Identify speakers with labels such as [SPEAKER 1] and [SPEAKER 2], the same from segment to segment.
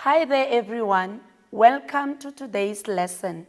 [SPEAKER 1] Hi there everyone, welcome to today's lesson.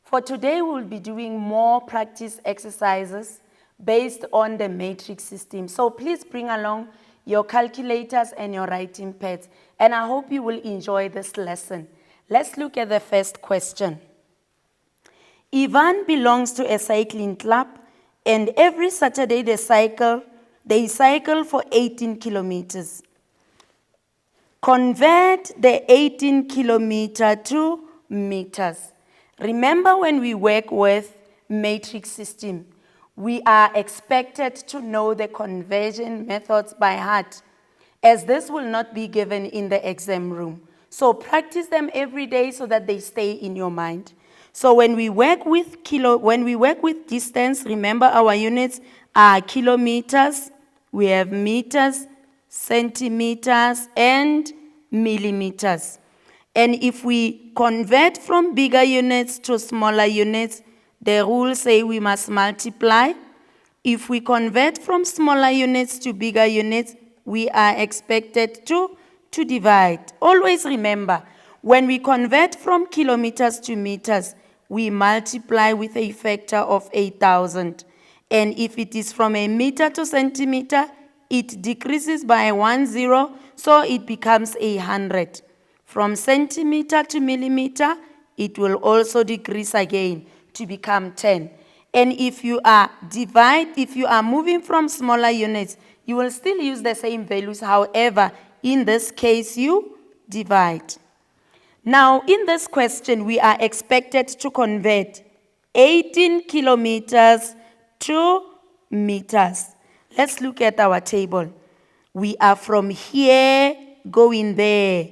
[SPEAKER 1] For today we'll be doing more practice exercises based on the matrix system. So please bring along your calculators and your writing pads, and I hope you will enjoy this lesson. Let's look at the first question. Ivan belongs to a cycling club, and every Saturday they cycle for 18 kilometers. Convert the 18 kilometer to meters. Remember, when we work with matrix system, we are expected to know the conversion methods by heart, as this will not be given in the exam room. So practice them every day so that they stay in your mind. So when we work with distance, remember our units are kilometers, we have meters, centimeters, and millimeters. And if we convert from bigger units to smaller units, the rules say we must multiply. If we convert from smaller units to bigger units, we are expected to divide. Always remember, when we convert from kilometers to meters, we multiply with a factor of 8,000. And if it is from a meter to centimeter, it decreases by 1 0, so it becomes 100. From centimeter to millimeter, it will also decrease again to become 10. And if you are moving from smaller units, you will still use the same values. However, in this case, you divide. Now, in this question, we are expected to convert 18 kilometers to meters. Let's look at our table. We are from here going there.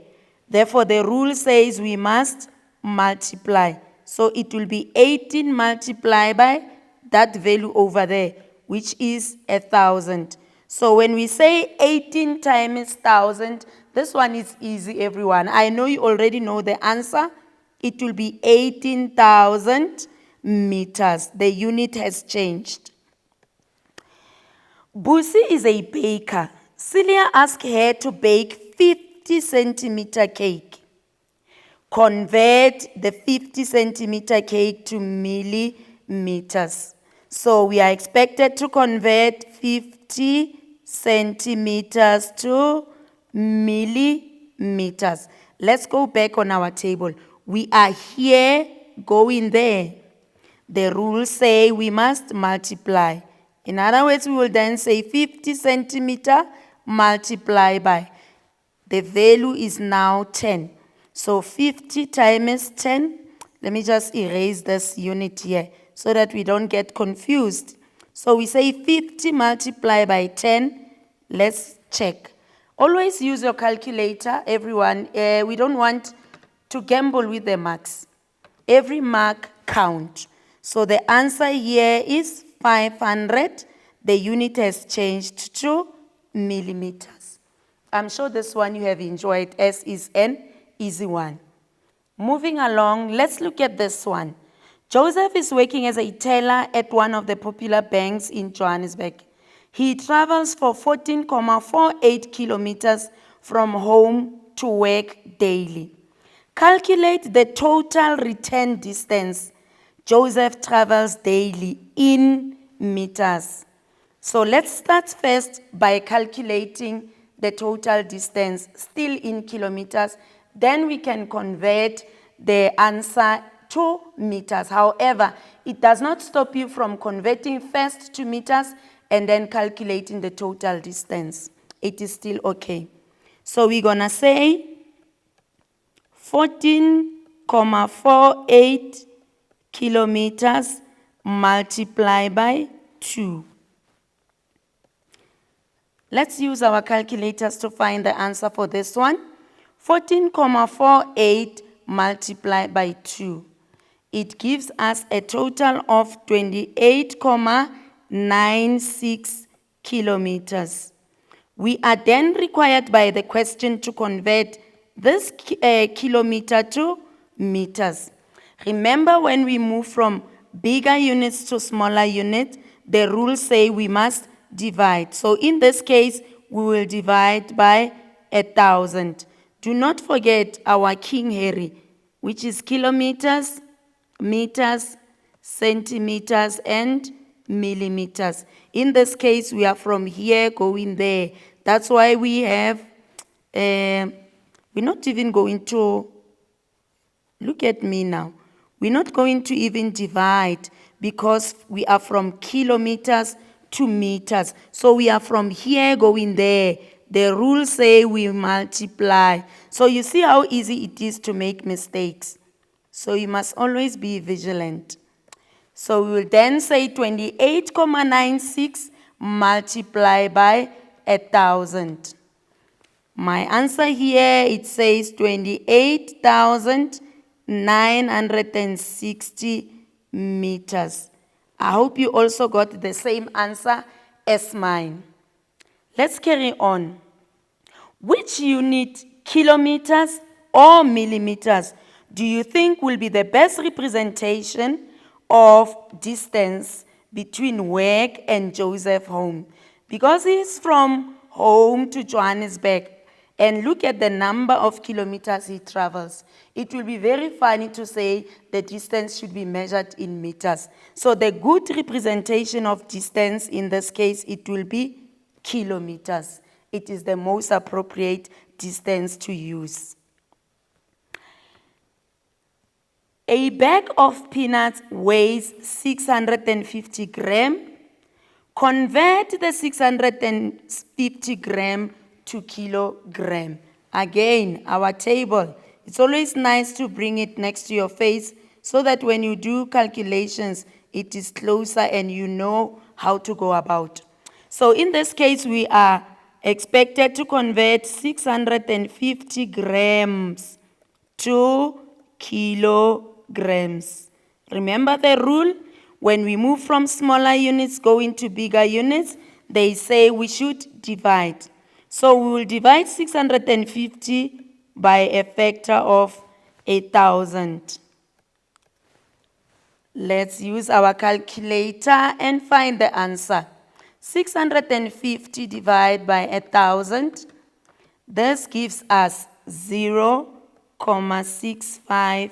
[SPEAKER 1] Therefore, the rule says we must multiply. So it will be 18 multiplied by that value over there, which is 1,000. So when we say 18 times 1,000, this one is easy, everyone. I know you already know the answer. It will be 18,000 meters. The unit has changed. Busi is a baker. Celia asked her to bake 50 centimeter cake. Convert the 50 centimeter cake to millimeters. So we are expected to convert 50 centimeters to millimeters. Let's go back on our table. We are here going there. The rules say we must multiply. In other words, we will then say 50 centimeter multiplied by. The value is now 10. So 50 times 10. Let me just erase this unit here so that we don't get confused. So we say 50 multiplied by 10. Let's check. Always use your calculator, everyone. We don't want to gamble with the marks. Every mark counts. So the answer here is 500. The unit has changed to millimeters. I'm sure this one you have enjoyed, as is an easy one. Moving along, let's look at this one. Joseph is working as a teller at one of the popular banks in Johannesburg. He travels for 14.48 kilometers from home to work daily. Calculate the total return distance Joseph travels daily in meters. So let's start first by calculating the total distance, still in kilometers. Then we can convert the answer to meters. However, it does not stop you from converting first to meters and then calculating the total distance. It is still okay. So we're going to say 14.48 kilometers multiplied by 2. Let's use our calculators to find the answer for this one. 14.48 multiplied by 2. It gives us a total of 28.96 kilometers. We are then required by the question to convert this kilometer to meters. Remember, when we move from bigger units to smaller units, the rules say we must divide. So in this case, we will divide by 1,000. Do not forget our King Harry, which is kilometers, meters, centimeters, and millimeters. In this case, we are from here going there. That's why we have, we're not even going to, look at me now. We're not going to even divide because we are from kilometers to meters. So we are from here going there. The rules say we multiply. So you see how easy it is to make mistakes. So you must always be vigilant. So we will then say 28,96 multiplied by 1,000. My answer here, it says 28,960 meters. I hope you also got the same answer as mine. Let's carry on. Which unit, kilometers or millimeters, do you think will be the best representation of distance between work and Joseph home? Because he's from home to Johannesburg, and look at the number of kilometers he travels. It will be very funny to say the distance should be measured in meters. So the good representation of distance in this case, it will be kilometers. It is the most appropriate distance to use. A bag of peanuts weighs 650 grams. Convert the 650 grams to kilogram. Again, our table. It's always nice to bring it next to your face so that when you do calculations, it is closer and you know how to go about. So in this case, we are expected to convert 650 grams to kilograms. Remember the rule? When we move from smaller units going to bigger units, they say we should divide. So we will divide 650 by a factor of 1,000. Let's use our calculator and find the answer. 650 divided by 1,000. This gives us 0.65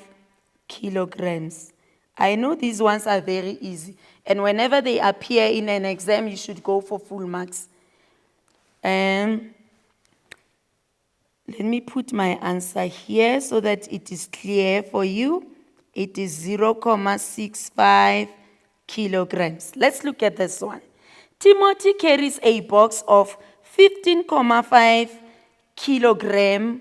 [SPEAKER 1] kilograms. I know these ones are very easy. And whenever they appear in an exam, you should go for full marks. Let me put my answer here so that it is clear for you. It is 0.65 kilograms. Let's look at this one. Timothy carries a box of 15.5 kilograms.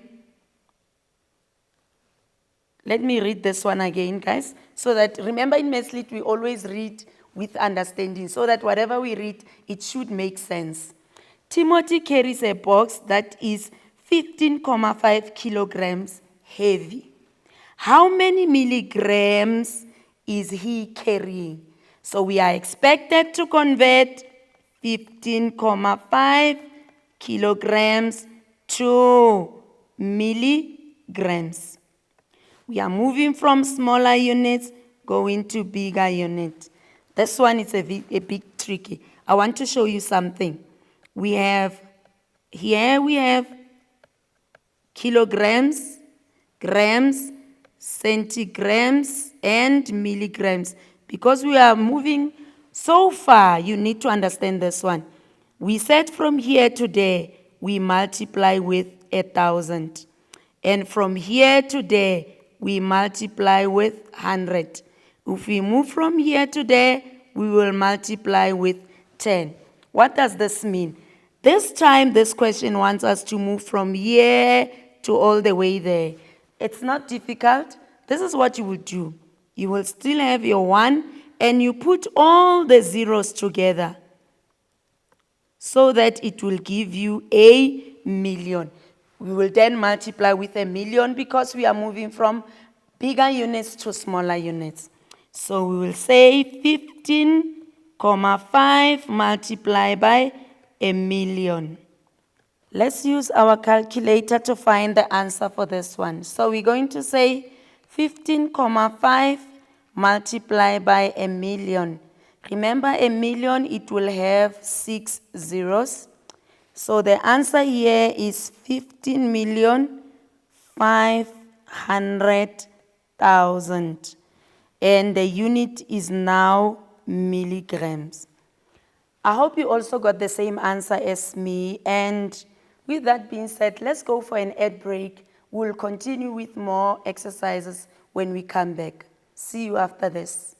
[SPEAKER 1] Let me read this one again, guys. So that, remember in Meslit, we always read with understanding. So that whatever we read, it should make sense. Timothy carries a box that is 15.5 kilograms heavy. How many milligrams is he carrying? So we are expected to convert 15.5 kilograms to milligrams. We are moving from smaller units going to bigger units. This one is a bit tricky. I want to show you something. Here we have kilograms, grams, centigrams, and milligrams. Because we are moving so far, you need to understand this one. We said from here to there, we multiply with 1,000. And from here to there, we multiply with 100. If we move from here to there, we will multiply with 10. What does this mean? This time, this question wants us to move from here to all the way there. It's not difficult. This is what you will do. You will still have your 1, and you put all the zeros together so that it will give you a million. We will then multiply with 1,000,000 because we are moving from bigger units to smaller units. So we will say 15.5 multiplied by 1,000,000. Let's use our calculator to find the answer for this one. So we're going to say 15.5 multiplied by 1,000,000. Remember, 1,000,000, it will have 6 zeros. So the answer here is 15 million 500,000 and the unit is now milligrams. I hope you also got the same answer as me. And with that being said, let's go for an ad break. We'll continue with more exercises when we come back. See you after this.